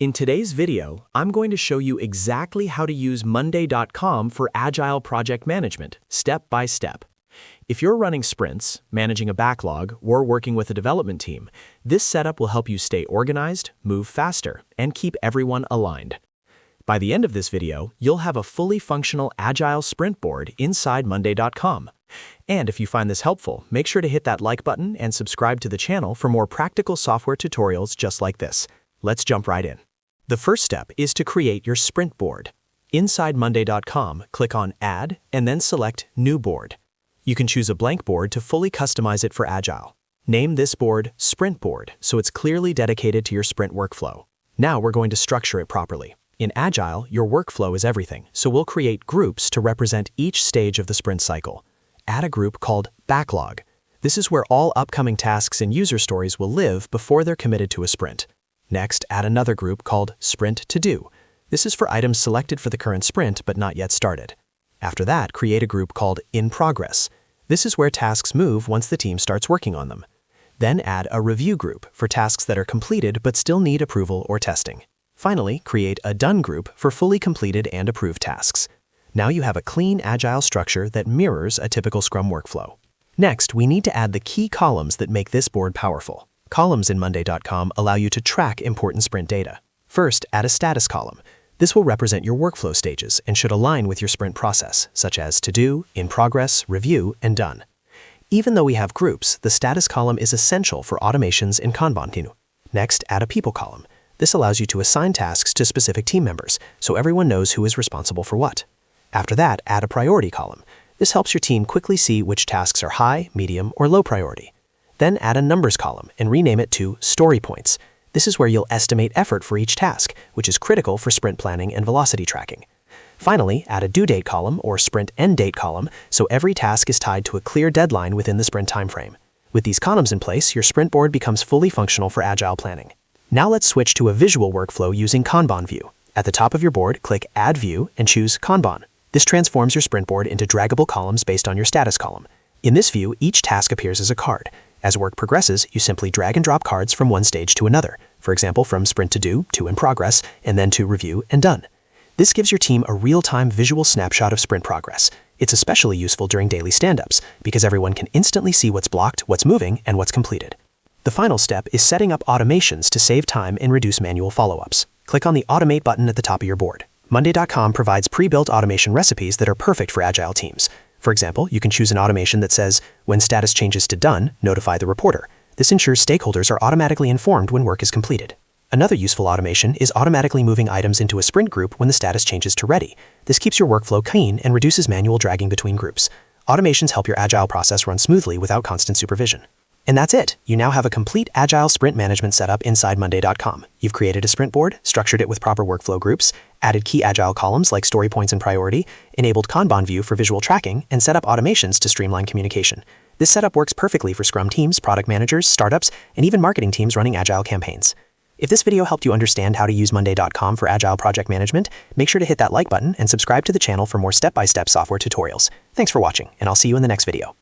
In today's video, I'm going to show you exactly how to use Monday.com for Agile project management, step by step. If you're running sprints, managing a backlog, or working with a development team, this setup will help you stay organized, move faster, and keep everyone aligned. By the end of this video, you'll have a fully functional Agile sprint board inside Monday.com. And if you find this helpful, make sure to hit that like button and subscribe to the channel for more practical software tutorials just like this. Let's jump right in. The first step is to create your sprint board. Inside Monday.com, click on Add and then select New Board. You can choose a blank board to fully customize it for Agile. Name this board Sprint Board so it's clearly dedicated to your sprint workflow. Now we're going to structure it properly. In Agile, your workflow is everything, so we'll create groups to represent each stage of the sprint cycle. Add a group called Backlog. This is where all upcoming tasks and user stories will live before they're committed to a sprint. Next, add another group called Sprint To Do. This is for items selected for the current sprint but not yet started. After that, create a group called In Progress. This is where tasks move once the team starts working on them. Then add a Review group for tasks that are completed but still need approval or testing. Finally, create a Done group for fully completed and approved tasks. Now you have a clean Agile structure that mirrors a typical Scrum workflow. Next, we need to add the key columns that make this board powerful. Columns in Monday.com allow you to track important sprint data. First, add a status column. This will represent your workflow stages and should align with your sprint process, such as To Do, In Progress, Review, and Done. Even though we have groups, the status column is essential for automations in Kanban View. Next, add a People column. This allows you to assign tasks to specific team members, so everyone knows who is responsible for what. After that, add a Priority column. This helps your team quickly see which tasks are high, medium, or low priority. Then add a Numbers column and rename it to Story Points. This is where you'll estimate effort for each task, which is critical for sprint planning and velocity tracking. Finally, add a Due Date column or Sprint End Date column so every task is tied to a clear deadline within the sprint timeframe. With these columns in place, your sprint board becomes fully functional for Agile planning. Now let's switch to a visual workflow using Kanban View. At the top of your board, click Add View and choose Kanban. This transforms your sprint board into draggable columns based on your status column. In this view, each task appears as a card. As work progresses, you simply drag and drop cards from one stage to another, for example, from Sprint To Do to In Progress, and then to Review and Done. This gives your team a real-time visual snapshot of sprint progress. It's especially useful during daily stand-ups, because everyone can instantly see what's blocked, what's moving, and what's completed. The final step is setting up automations to save time and reduce manual follow-ups. Click on the Automate button at the top of your board. Monday.com provides pre-built automation recipes that are perfect for Agile teams. For example, you can choose an automation that says, when status changes to Done, notify the reporter. This ensures stakeholders are automatically informed when work is completed. Another useful automation is automatically moving items into a sprint group when the status changes to Ready. This keeps your workflow clean and reduces manual dragging between groups. Automations help your Agile process run smoothly without constant supervision. And that's it. You now have a complete Agile sprint management setup inside Monday.com. You've created a sprint board, structured it with proper workflow groups, added key Agile columns like Story Points and Priority, enabled Kanban View for visual tracking, and set up automations to streamline communication. This setup works perfectly for Scrum teams, product managers, startups, and even marketing teams running Agile campaigns. If this video helped you understand how to use Monday.com for Agile project management, make sure to hit that like button and subscribe to the channel for more step-by-step software tutorials. Thanks for watching, and I'll see you in the next video.